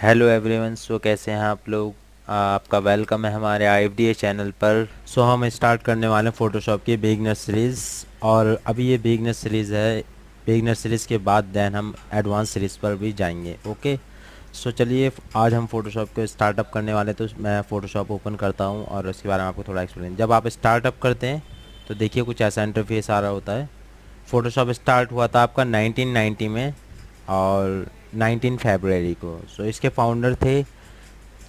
Hello everyone. सो कैसे हैं आप लोग। आपका वेलकम है हमारे IFDA चैनल पर। सो हम स्टार्ट करने वाले हैं फ़ोटोशॉप की बिगनर सीरीज़। और अभी ये बिगनर सीरीज़ है। बिगनर सीरीज़ के बाद देन हम एडवांस सीरीज़ पर भी जाएंगे। ओके। सो चलिए आज हम फ़ोटोशॉप को स्टार्टअप करने वाले, तो मैं फ़ोटोशॉप ओपन करता हूँ और उसके बारे में आपको थोड़ा एक्सप्लेन। जब आप स्टार्टअप करते हैं तो देखिए कुछ ऐसा इंटरफेस आ रहा होता है। फ़ोटोशॉप स्टार्ट हुआ था आपका 1990 में और 19 फरवरी को। सो इसके फाउंडर थे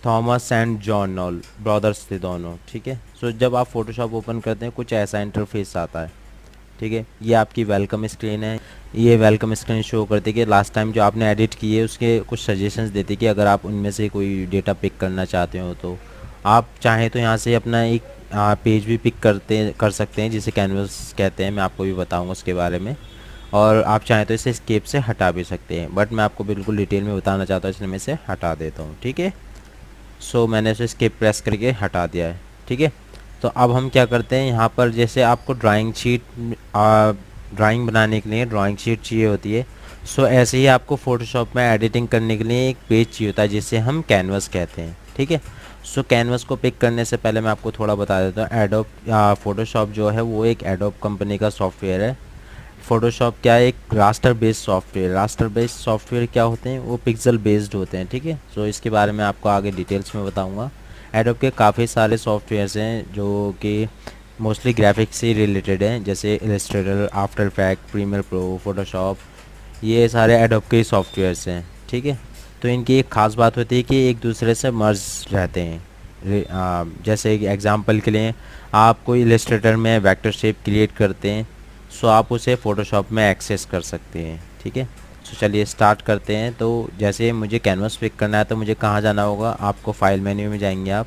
Thomas and John knoll, brothers थे दोनों। ठीक है। सो जब आप फ़ोटोशॉप ओपन करते हैं कुछ ऐसा इंटरफेस आता है। ठीक है। ये आपकी वेलकम स्क्रीन है। ये वेलकम स्क्रीन शो करती है कि लास्ट टाइम जो आपने एडिट किए उसके कुछ सजेशंस देती है कि अगर आप उनमें से कोई डेटा पिक करना चाहते हो तो आप चाहें तो यहाँ से अपना एक पेज भी पिक कर सकते हैं, जिसे कैनवस कहते हैं। मैं आपको भी बताऊंगा उसके बारे में। और आप चाहें तो इसे स्केप से हटा भी सकते हैं, बट मैं आपको बिल्कुल डिटेल में बताना चाहता हूँ, इसलिए मैं इसे हटा देता हूँ। ठीक है। सो मैंने इसे स्केप प्रेस करके हटा दिया है। ठीक है। तो अब हम क्या करते हैं, यहाँ पर जैसे आपको ड्राइंग बनाने के लिए ड्राइंग शीट चाहिए होती है। सो ऐसे ही आपको फ़ोटोशॉप में एडिटिंग करने के लिए एक पेज चाहिए होता है, जिसे हम कैनवस कहते हैं। ठीक है। सो कैनवस को पिक करने से पहले मैं आपको थोड़ा बता देता हूँ। एडोब फ़ोटोशॉप जो है वो एक एडोब कंपनी का सॉफ्टवेयर है। फ़ोटोशॉप क्या है, एक raster based software. Raster based software क्या होते हैं, वो पिक्सल बेस्ड होते हैं। ठीक है। सो इसके बारे में आपको आगे डिटेल्स में बताऊंगा। एडोब के काफ़ी सारे सॉफ्टवेयर्स हैं जो कि मोस्टली ग्राफिक्स से रिलेटेड हैं, जैसे Illustrator, After Effect, Premiere Pro, Photoshop. ये सारे एडोब के सॉफ्टवेयर्स हैं। ठीक है। तो इनकी एक ख़ास बात होती है कि एक दूसरे से मर्ज रहते हैं। जैसे एक एग्जांपल के लिए आप कोई इलस्ट्रेटर में वेक्टर शेप क्रिएट करते हैं, सो आप उसे फ़ोटोशॉप में एक्सेस कर सकते हैं। ठीक है। सो चलिए स्टार्ट करते हैं। तो जैसे मुझे कैनवस पिक करना है तो मुझे कहाँ जाना होगा, आपको फाइल मेन्यू में जाएंगे आप,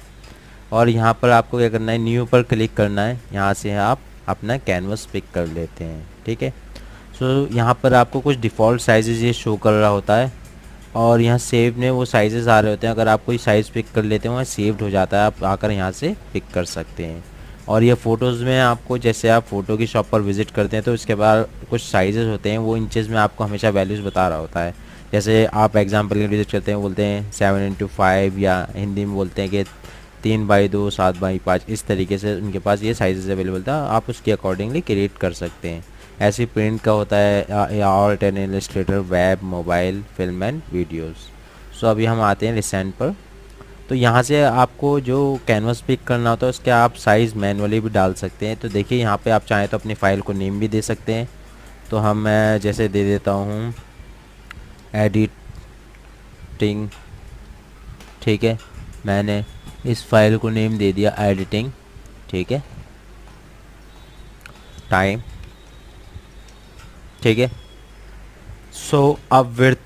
और यहाँ पर आपको क्या करना है, न्यू पर क्लिक करना है। यहाँ से आप अपना कैनवस पिक कर लेते हैं। ठीक है। सो यहाँ पर आपको कुछ डिफ़ॉल्ट साइजेस ये शो कर रहा होता है, और यहाँ सेव में वो साइजेस आ रहे होते हैं। अगर आप कोई साइज़ पिक कर लेते हैं वहाँ सेव्ड हो जाता है, आप आकर यहाँ से पिक कर सकते हैं। और ये फ़ोटोज़ में आपको, जैसे आप फ़ोटो की शॉप पर विज़िट करते हैं तो इसके बाद कुछ साइजेस होते हैं, वो इंचेस में आपको हमेशा वैल्यूज़ बता रहा होता है। जैसे आप एग्जांपल के लिए विज़िट करते हैं, बोलते हैं 7x5, या हिंदी में बोलते हैं कि 3x2, 7x5। इस तरीके से उनके पास ये साइजेस अवेलेबल था, आप उसके अकॉर्डिंगली क्रिएट कर सकते हैं। ऐसे प्रिंट का होता है art and illustrator, web, mobile, film and videos. So अभी हम आते हैं रिसेंट पर। तो यहाँ से आपको जो कैनवस पिक करना होता है उसके आप साइज़ मैनुअली भी डाल सकते हैं। तो देखिए यहाँ पे आप चाहें तो अपनी फ़ाइल को नेम भी दे सकते हैं। तो मैं जैसे दे देता हूँ एडिटिंग। ठीक है। मैंने इस फाइल को नेम दे दिया एडिटिंग। ठीक है। टाइम। ठीक है। सो अब विड्थ,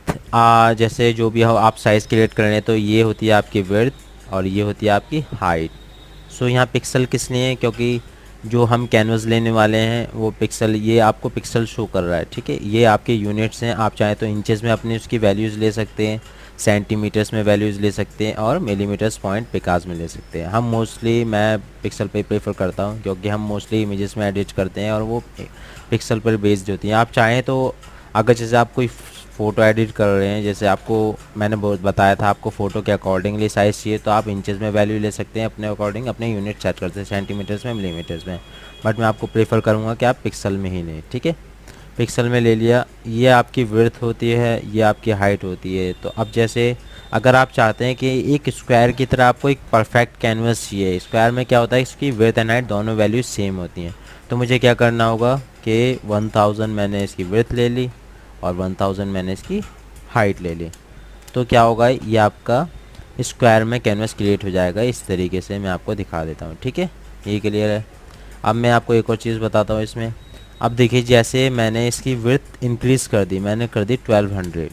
जैसे जो भी हो आप साइज़ क्रिएट कर रहे हैं, तो ये होती है आपकी विड्थ और ये होती है आपकी हाइट। सो यहाँ पिक्सल किस लिए है, क्योंकि जो हम कैनवस लेने वाले हैं वो पिक्सल, ये आपको पिक्सल शो कर रहा है। ठीक है। ये आपके यूनिट्स हैं, आप चाहें तो इंचेस में अपनी उसकी वैल्यूज़ ले सकते हैं, सेंटीमीटर्स में वैल्यूज़ ले सकते हैं, और मिलीमीटर्स पॉइंट पिकास में ले सकते हैं। मैं पिक्सल पे प्रेफर करता हूँ, क्योंकि हम मोस्टली इमेजेस में एडिट करते हैं और वो पिक्सल पर बेस्ड होती हैं। आप चाहें तो अगर जैसे आप कोई फ़ोटो एडिट कर रहे हैं, जैसे आपको मैंने बहुत बताया था आपको फ़ोटो के अकॉर्डिंगली साइज़ चाहिए, तो आप इंचेस में वैल्यू ले सकते हैं अपने अकॉर्डिंग, अपने यूनिट सेट करते हैं सेंटीमीटर्स में, मिलीमीटर्स में। बट मैं आपको प्रेफर करूँगा कि आप पिक्सल में ही लें। ठीक है। पिक्सल में ले लिया। ये आपकी विड्थ होती है, ये आपकी हाइट होती है। तो अब जैसे अगर आप चाहते हैं कि एक स्क्वायर की तरह आपको एक परफेक्ट कैनवस चाहिए, स्क्वायर में क्या होता है, इसकी विड्थ एंड हाइट दोनों वैल्यूज सेम होती हैं। तो मुझे क्या करना होगा कि 1000 मैंने इसकी विड्थ ले ली और 1000 मैंने इसकी हाइट ले ली। तो क्या होगा, ये आपका स्क्वायर में कैनवस क्रिएट हो जाएगा। इस तरीके से मैं आपको दिखा देता हूँ। ठीक है। ये क्लियर है। अब मैं आपको एक और चीज़ बताता हूँ इसमें। अब देखिए जैसे मैंने इसकी विड्थ इंक्रीज़ कर दी, मैंने कर दी 1200।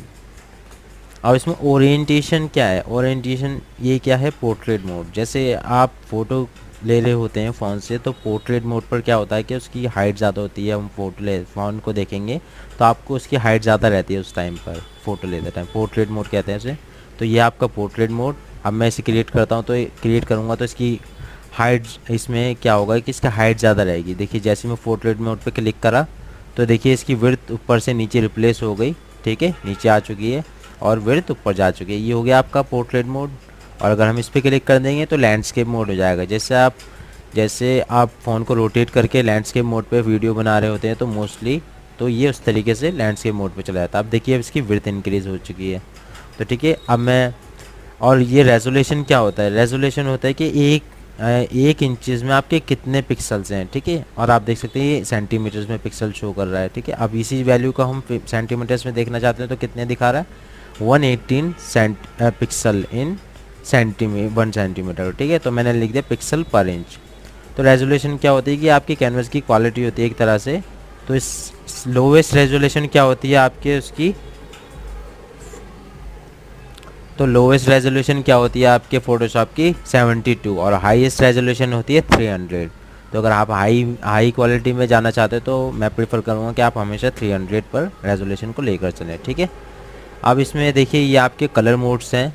अब इसमें ओरिएंटेशन क्या है, ओरिएंटेशन ये क्या है, पोर्ट्रेट मोड। जैसे आप फ़ोटो ले रहे होते हैं फ़ोन से, तो पोर्ट्रेट मोड पर क्या होता है कि उसकी हाइट ज़्यादा होती है। हम फ़ोन को देखेंगे तो आपको उसकी हाइट ज़्यादा रहती है उस टाइम पर, फ़ोटो लेते टाइम। पोर्ट्रेट मोड कहते हैं इसे। तो ये आपका पोर्ट्रेट मोड। अब मैं इसे क्रिएट करता हूँ, तो क्रिएट करूँगा तो इसकी हाइट, इसमें क्या होगा कि इसका हाइट ज़्यादा रहेगी। देखिए जैसे मैं पोर्ट्रेट मोड पे क्लिक करा तो देखिए इसकी विड्थ ऊपर से नीचे रिप्लेस हो गई। ठीक है। नीचे आ चुकी है। और विड्थ ऊपर जा चुकी है। ये हो गया आपका पोर्ट्रेट मोड। और अगर हम इस पर क्लिक कर देंगे तो लैंडस्केप मोड हो जाएगा। जैसे आप फ़ोन को रोटेट करके लैंडस्केप मोड पे वीडियो बना रहे होते हैं तो मोस्टली तो ये उस तरीके से लैंडस्केप मोड पे चला जाता है। अब देखिए अब इसकी विड्थ इंक्रीज़ हो चुकी है। तो ठीक है, अब मैं, और ये रेजोल्यूशन क्या होता है, रेजोल्यूशन होता है कि एक इंचज़ में आपके कितने पिक्सल्स हैं, ठीक है। और आप देख सकते हैं ये सेंटीमीटर्स में पिक्सल शो कर रहा है, ठीक है। अब इसी वैल्यू का हम सेंटीमीटर्स में देखना चाहते हैं तो कितने दिखा रहा है, 118 पिक्सल इन 1 सेंटीमीटर, ठीक है। तो मैंने लिख दिया पिक्सल पर इंच। तो रेजोल्यूशन क्या होती है कि आपकी कैनवस की क्वालिटी होती है एक तरह से। तो इस लोवेस्ट रेजोल्यूशन क्या होती है आपके उसकी, तो लोवेस्ट रेजोल्यूशन क्या होती है आपके फ़ोटोशॉप की 72 और हाईएस्ट रेजोल्यूशन होती है 300। तो अगर आप हाई क्वालिटी में जाना चाहते हो तो मैं प्रीफर करूँगा कि आप हमेशा 300 पर रेजोल्यूशन को लेकर चलें, ठीक है। अब इसमें देखिए ये आपके कलर मोड्स हैं।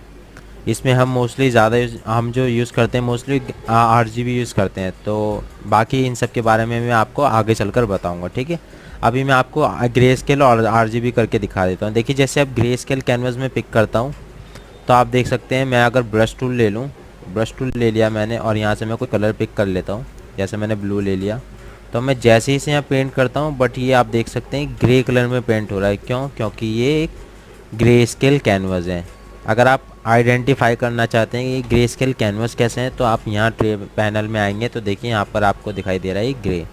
इसमें हम मोस्टली ज़्यादा हम जो यूज़ करते हैं मोस्टली RGB यूज़ करते हैं। तो बाकी इन सब के बारे में मैं आपको आगे चलकर बताऊँगा, ठीक है। अभी मैं आपको ग्रे स्केल और RGB करके दिखा देता हूँ। देखिए जैसे अब ग्रे स्केल कैनवस में पिक करता हूँ तो आप देख सकते हैं, मैं अगर ब्रश टूल ले लूँ, ब्रश टूल ले लिया मैंने और यहाँ से मैं कोई कलर पिक कर लेता हूँ। जैसे मैंने ब्लू ले लिया तो मैं जैसे ही इसे यहाँ पेंट करता हूँ बट ये आप देख सकते हैं ग्रे कलर में पेंट हो रहा है। क्यों? क्योंकि ये एक ग्रे स्केल कैनवस है। अगर आप आइडेंटिफाई करना चाहते हैं कि ग्रे स्केल कैनवस कैसे हैं तो आप यहाँ ट्रे पैनल में आएंगे तो देखिए यहाँ पर आपको दिखाई दे रहा है ग्रे।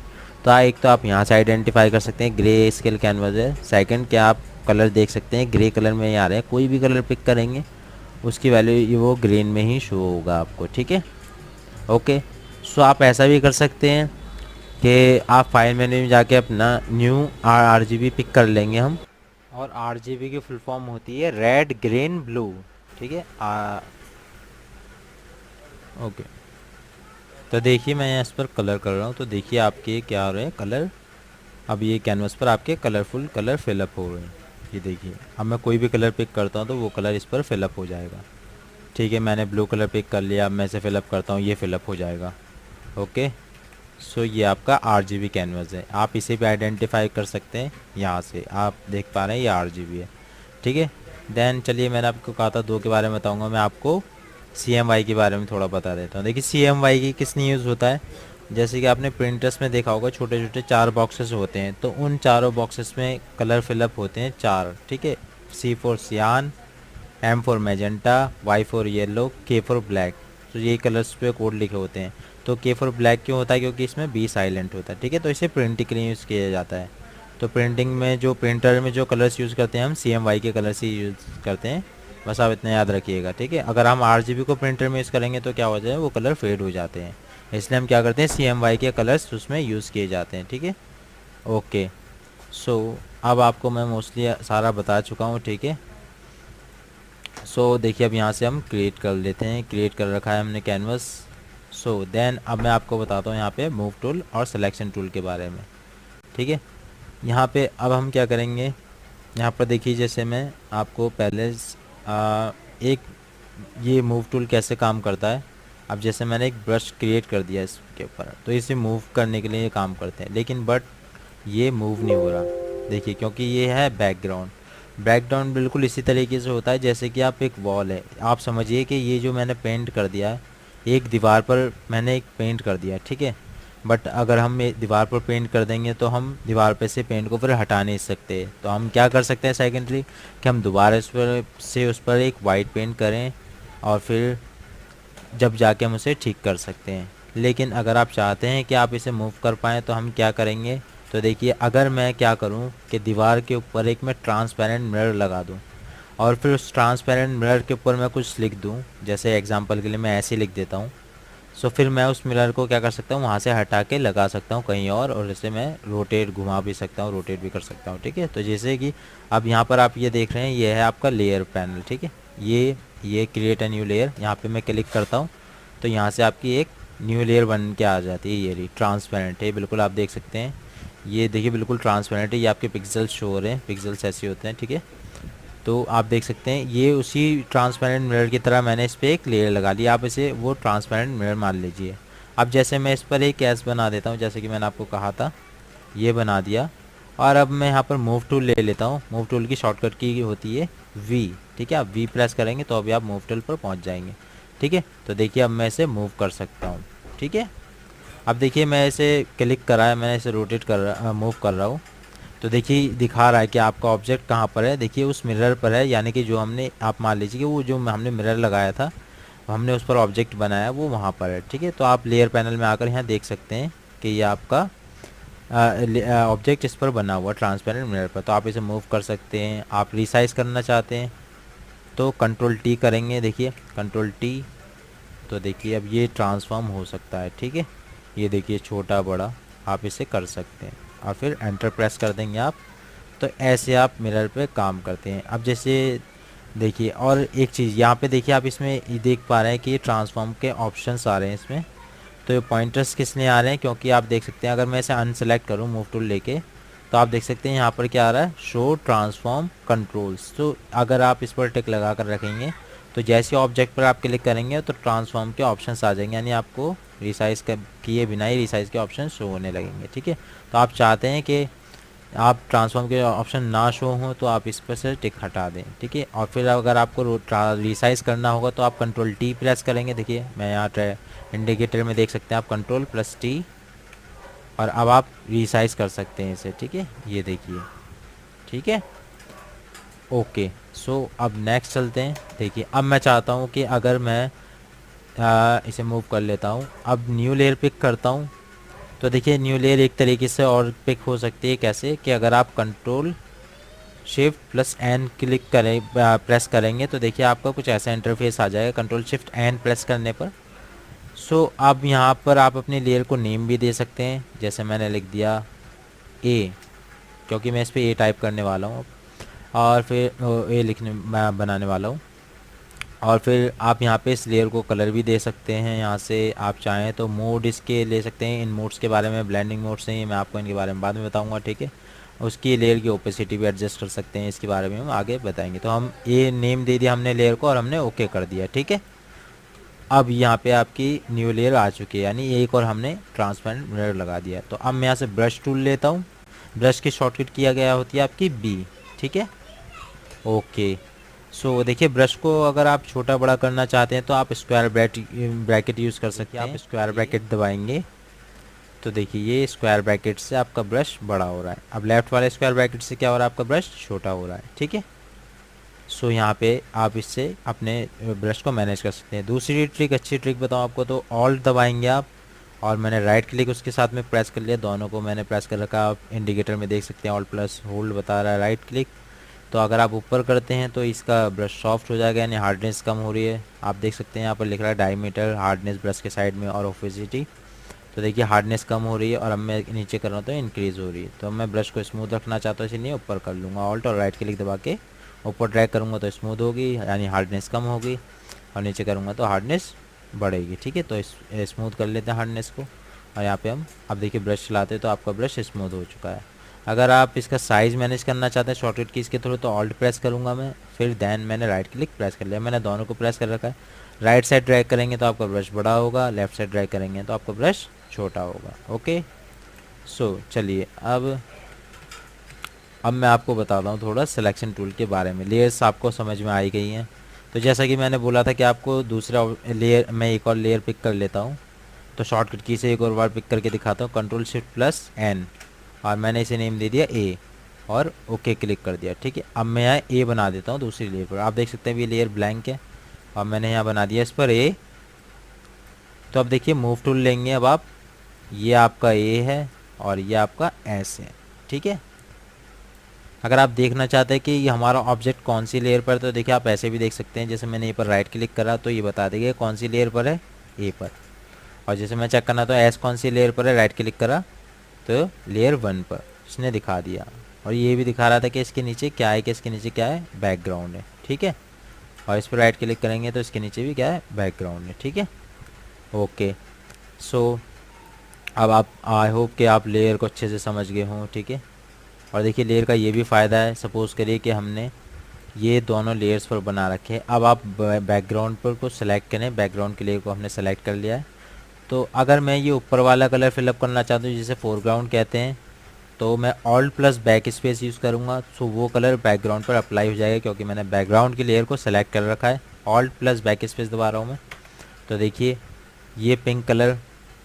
तो एक तो आप यहाँ से आइडेंटिफाई कर सकते हैं ग्रे स्केल कैनवस है। सेकंड क्या आप कलर देख सकते हैं ग्रे कलर में ही आ रहे हैं। कोई भी कलर पिक करेंगे उसकी वैल्यू वो ग्रीन में ही शो होगा आपको, ठीक है। ओके, सो आप ऐसा भी कर सकते हैं कि आप फाइल मेन्यू में जाके अपना न्यू RGB पिक कर लेंगे हम। और RGB की फुल फॉर्म होती है रेड ग्रीन ब्लू, ठीक है। ओके, तो देखिए मैं इस पर कलर कर रहा हूँ तो देखिए आपके क्या हो रहे हैं कलर। अब ये कैनवस पर आपके कलरफुल कलर फिलअप हो रहे हैं। ये देखिए अब मैं कोई भी कलर पिक करता हूँ तो वो कलर इस पर फिलअप हो जाएगा, ठीक है। मैंने ब्लू कलर पिक कर लिया, अब मैं इसे फिलअप करता हूँ, ये फिलअप हो जाएगा। ओके, सो ये आपका RGB कैनवस है। आप इसे भी आइडेंटिफाई कर सकते हैं। यहाँ से आप देख पा रहे हैं ये RGB है, ठीक है। देन चलिए मैंने आपको कहा था दो के बारे में बताऊँगा, मैं आपको CMY के बारे में थोड़ा बता देता हूँ। देखिए CMY की किस लिए यूज़ होता है, जैसे कि आपने प्रिंटर्स में देखा होगा छोटे छोटे 4 बॉक्सेस होते हैं तो उन चारों बॉक्सेस में कलर फिलअप होते हैं 4, ठीक है। C फॉर सियान, M for magenta, Y for yellow, K for black. तो ये कलर्स पे कोड लिखे होते हैं। तो K फॉर ब्लैक क्यों होता है, क्योंकि इसमें B साइलेंट होता है, ठीक है। तो इसे प्रिंटिंग के लिए यूज़ किया जाता है। तो प्रिंटिंग में जो प्रिंटर में जो कलर्स यूज़ करते हैं हम CMY के कलर्स ही यूज़ करते हैं, बस आप इतना याद रखिएगा, ठीक है। अगर हम RGB को प्रिंटर में यूज़ करेंगे तो क्या हो जाए वो कलर फेड हो जाते हैं, इसलिए हम क्या करते हैं CMY के कलर्स उसमें यूज़ किए जाते हैं, ठीक है। ओके, सो अब आपको मैं मोस्टली सारा बता चुका हूँ, ठीक है। सो देखिए अब यहाँ से हम क्रिएट कर लेते हैं, क्रिएट कर रखा है हमने कैनवस। सो देन अब मैं आपको बताता हूँ यहाँ पे मूव टूल और सिलेक्शन टूल के बारे में, ठीक है। यहाँ पे अब हम क्या करेंगे, यहाँ पर देखिए जैसे मैं आपको पहले एक ये मूव टूल कैसे काम करता है। अब जैसे मैंने एक ब्रश क्रिएट कर दिया इसके ऊपर तो इसे मूव करने के लिए ये काम करते हैं, लेकिन बट ये मूव नहीं हो रहा, देखिए क्योंकि ये है बैकग्राउंड। बैकग्राउंड बिल्कुल इसी तरीके से होता है जैसे कि आप एक वॉल है, आप समझिए कि ये जो मैंने पेंट कर दिया है एक दीवार पर मैंने एक पेंट कर दिया, ठीक है। बट अगर हम दीवार पर पेंट कर देंगे तो हम दीवार पे से पेंट को फिर हटा नहीं सकते। तो हम क्या कर सकते हैं सेकेंडली कि हम दोबारा उस पर एक वाइट पेंट करें और फिर जब जाके हम उसे ठीक कर सकते हैं। लेकिन अगर आप चाहते हैं कि आप इसे मूव कर पाएँ तो हम क्या करेंगे, तो देखिए अगर मैं क्या करूं कि दीवार के ऊपर एक मैं ट्रांसपेरेंट मिरर लगा दूं और फिर उस ट्रांसपेरेंट मिरर के ऊपर मैं कुछ लिख दूं, जैसे एग्जांपल के लिए मैं ऐसे लिख देता हूं। सो फिर मैं उस मिरर को क्या कर सकता हूं, वहां से हटा के लगा सकता हूं कहीं और इसे मैं रोटेट घुमा भी सकता हूं, रोटेट भी कर सकता हूं, ठीक है। तो जैसे कि अब यहाँ पर आप ये देख रहे हैं ये है आपका लेयर पैनल, ठीक है। ये क्रिएट अ न्यू लेयर, यहाँ पे मैं क्लिक करता हूँ तो यहाँ से आपकी एक न्यू लेयर बन के आ जाती है। ये ट्रांसपेरेंट है बिल्कुल, आप देख सकते हैं ये देखिए बिल्कुल ट्रांसपेरेंट है। ये आपके पिक्सल्स शो हो रहे हैं, पिक्सल्स ऐसे होते हैं, ठीक है। तो आप देख सकते हैं ये उसी ट्रांसपेरेंट मिरर की तरह मैंने इस पर एक लेयर लगा ली। आप इसे वो ट्रांसपेरेंट मिरर मान लीजिए। अब जैसे मैं इस पर एक कैस बना देता हूँ, जैसे कि मैंने आपको कहा था ये बना दिया और अब मैं यहाँ पर मूव टूल ले लेता हूँ। मूव टूल की शॉर्टकट की होती है वी, ठीक है। आप वी प्रेस करेंगे तो अभी आप मूव टूल पर पहुँच जाएंगे, ठीक है। तो देखिए अब मैं इसे मूव कर सकता हूँ, ठीक है। अब देखिए मैं इसे क्लिक करा है, मैंने इसे रोटेट कर रहा मूव कर रहा हूँ, तो देखिए दिखा रहा है कि आपका ऑब्जेक्ट कहाँ पर है। देखिए उस मिरर पर है, यानी कि जो हमने, आप मान लीजिए कि वो जो हमने मिरर लगाया था, हमने उस पर ऑब्जेक्ट बनाया, वो वहाँ पर है, ठीक है। तो आप लेयर पैनल में आकर यहाँ देख सकते हैं कि ये आपका ऑब्जेक्ट इस पर बना हुआ ट्रांसपेरेंट मिरर पर। तो आप इसे मूव कर सकते हैं। आप रिसाइज करना चाहते हैं तो कंट्रोल टी करेंगे, देखिए कंट्रोल टी, तो देखिए अब ये ट्रांसफॉर्म हो सकता है, ठीक है। ये देखिए छोटा बड़ा आप इसे कर सकते हैं, और फिर एंटर प्रेस कर देंगे आप। तो ऐसे आप मिरर पे काम करते हैं। अब जैसे देखिए और एक चीज़ यहाँ पे देखिए, आप इसमें ये देख पा रहे हैं कि ये ट्रांसफॉर्म के ऑप्शंस आ रहे हैं इसमें। तो ये पॉइंटर्स किस लिए आ रहे हैं, क्योंकि आप देख सकते हैं अगर मैं इसे अनसेलेक्ट करूँ मूव टूल लेके, तो आप देख सकते हैं यहाँ पर क्या आ रहा है, शो ट्रांसफॉर्म कंट्रोल्स। तो अगर आप इस पर टिक लगा कर रखेंगे तो जैसे ऑब्जेक्ट पर आप क्लिक करेंगे तो ट्रांसफॉर्म के ऑप्शंस आ जाएंगे, यानी आपको रिसाइज किए बिना ही रिसाइज के ऑप्शन शो होने लगेंगे, ठीक है। तो आप चाहते हैं कि आप ट्रांसफॉर्म के ऑप्शन ना शो हो तो आप इस पर से टिक हटा दें, ठीक है। और फिर अगर आपको रिसाइज करना होगा तो आप कंट्रोल टी प्रेस करेंगे। देखिए मैं यहाँ इंडिकेटर में देख सकते हैं आप कंट्रोल प्लस टी, और अब आप रिसाइज कर सकते हैं इसे, ठीक है। ये देखिए, ठीक है, ओके। सो अब नेक्स्ट चलते हैं। देखिए अब मैं चाहता हूँ कि अगर मैं इसे मूव कर लेता हूँ, अब न्यू लेयर पिक करता हूँ, तो देखिए न्यू लेयर एक तरीके से और पिक हो सकती है। कैसे कि अगर आप control shift plus N click करें, प्रेस करेंगे, तो देखिए आपका कुछ ऐसा इंटरफेस आ जाएगा कंट्रोल शिफ्ट एन प्रेस करने पर। सो अब यहाँ पर आप अपने लेयर को नेम भी दे सकते हैं, जैसे मैंने लिख दिया ए, क्योंकि मैं इस पर ए टाइप करने वाला हूँ, और फिर ए लिखने मैं बनाने वाला हूँ। और फिर आप यहाँ पे इस लेयर को कलर भी दे सकते हैं। यहाँ से आप चाहें तो मोड इसके ले सकते हैं। इन मोड्स के बारे में, ब्लेंडिंग मोड्स हैं, मैं आपको इनके बारे में बाद में बताऊँगा, ठीक है। उसकी लेयर की ओपेसिटी भी एडजस्ट कर सकते हैं, इसके बारे में हम आगे बताएंगे। तो हम ये नेम दे दिया हमने लेयर को, और हमने ओके कर दिया, ठीक है। अब यहाँ पे आपकी न्यू लेयर आ चुकी है, यानी एक और हमने ट्रांसपेरेंट मिरर लगा दिया। तो अब मैं यहाँ से ब्रश टूल लेता हूँ। ब्रश की शॉर्टकट किया गया होती है आपकी बी, ठीक है, ओके। सो देखिए ब्रश को अगर आप छोटा बड़ा करना चाहते हैं तो आप स्क्वायर ब्रैकेट यूज़ कर सकते हैं। आप स्क्वायर ब्रैकेट दबाएंगे तो देखिए ये स्क्वायर ब्रैकेट से आपका ब्रश बड़ा हो रहा है। अब लेफ़्ट वाले स्क्वायर ब्रैकेट से क्या हो रहा है, आपका ब्रश छोटा हो रहा है, ठीक है। सो यहाँ पे आप इससे अपने ब्रश को मैनेज कर सकते हैं। दूसरी ट्रिक, अच्छी ट्रिक बताऊँ आपको, तो ऑल्ट दबाएंगे आप, और मैंने राइट क्लिक उसके साथ में प्रेस कर लिया, दोनों को मैंने प्रेस कर रखा। आप इंडिकेटर में देख सकते हैं ऑल्ट प्लस होल्ड बता रहा है राइट क्लिक। तो अगर आप ऊपर करते हैं तो इसका ब्रश सॉफ्ट हो जाएगा, यानी हार्डनेस कम हो रही है। आप देख सकते हैं यहाँ पर लिख रहा है डायमीटर, हार्डनेस ब्रश के साइड में, और ओपेसिटी। तो देखिए हार्डनेस कम हो रही है, और अब मैं नीचे कर रहा हूँ तो इंक्रीज़ हो रही है। तो मैं ब्रश को स्मूथ रखना चाहता हूँ, इसलिए ऊपर कर लूँगा, ऑल्ट और राइट क्लिक दबा के ऊपर ड्रैग करूँगा तो स्मूथ होगी, यानी हार्डनेस कम होगी, और नीचे करूँगा तो हार्डनेस बढ़ेगी, ठीक है। तो स्मूथ कर लेते हैं हार्डनेस को, और यहाँ पे हम अब देखिए ब्रश चलाते हैं तो आपका ब्रश स्मूथ हो चुका है। अगर आप इसका साइज़ मैनेज करना चाहते हैं शॉर्टकट की इसके थ्रू, तो ऑल्ट प्रेस करूँगा मैं, फिर देन मैंने राइट क्लिक प्रेस कर लिया। मैंने दोनों को प्रेस कर रखा है। राइट साइड ड्रैग करेंगे तो आपका ब्रश बड़ा होगा, लेफ्ट साइड ड्रैग करेंगे तो आपका ब्रश छोटा होगा, ओके। सो चलिए अब मैं आपको बताता हूँ थोड़ा सिलेक्शन टूल के बारे में। लेयर्स आपको समझ में आई गई हैं। तो जैसा कि मैंने बोला था कि आपको दूसरा लेयर, मैं एक और लेयर पिक कर लेता हूँ। तो शॉर्टकट की से एक और बार पिक करके दिखाता हूँ, कंट्रोल शिफ्ट प्लस एन, और मैंने इसे नेम दे दिया ए, और ओके क्लिक कर दिया, ठीक है। अब मैं यहाँ ए बना देता हूँ दूसरी लेयर पर। आप देख सकते हैं ये लेयर ब्लैंक है, और मैंने यहाँ बना दिया इस पर ए। तो अब देखिए मूव टूल लेंगे अब आप, ये आपका ए है और ये आपका एस है, ठीक है। अगर आप देखना चाहते हैं कि ये हमारा ऑब्जेक्ट कौन सी लेयर पर, तो देखिए आप ऐसे भी देख सकते हैं। जैसे मैंने ये पर राइट क्लिक करा तो ये बता देगा कौन सी लेयर पर है, ए पर। और जैसे मैं चेक करना तो एस कौन सी लेयर पर है, राइट क्लिक करा तो लेयर 1 पर इसने दिखा दिया। और ये भी दिखा रहा था कि इसके नीचे क्या है, कि इसके नीचे क्या है, बैकग्राउंड है, ठीक है। और इस पर राइट क्लिक करेंगे तो इसके नीचे भी क्या है, बैकग्राउंड है, ठीक है, ओके। सो अब आप, आई होप कि आप लेयर को अच्छे से समझ गए हों, ठीक है। और देखिए लेयर का ये भी फ़ायदा है, सपोज़ करिए कि हमने ये दोनों लेयर्स पर बना रखे हैं। अब आप बैकग्राउंड पर को सिलेक्ट करें, बैकग्राउंड के लेयर को हमने सेलेक्ट कर लिया है। तो अगर मैं ये ऊपर वाला कलर फिलअप करना चाहता हूँ, जिसे फोरग्राउंड कहते हैं, तो मैं alt plus back space use करूँगा, सो वो कलर बैकग्राउंड पर अप्लाई हो जाएगा क्योंकि मैंने बैकग्राउंड की लेयर को सेलेक्ट कर रखा है। ऑल्ट प्लस बैक स्पेस दबा रहा हूँ मैं। तो देखिए ये पिंक कलर,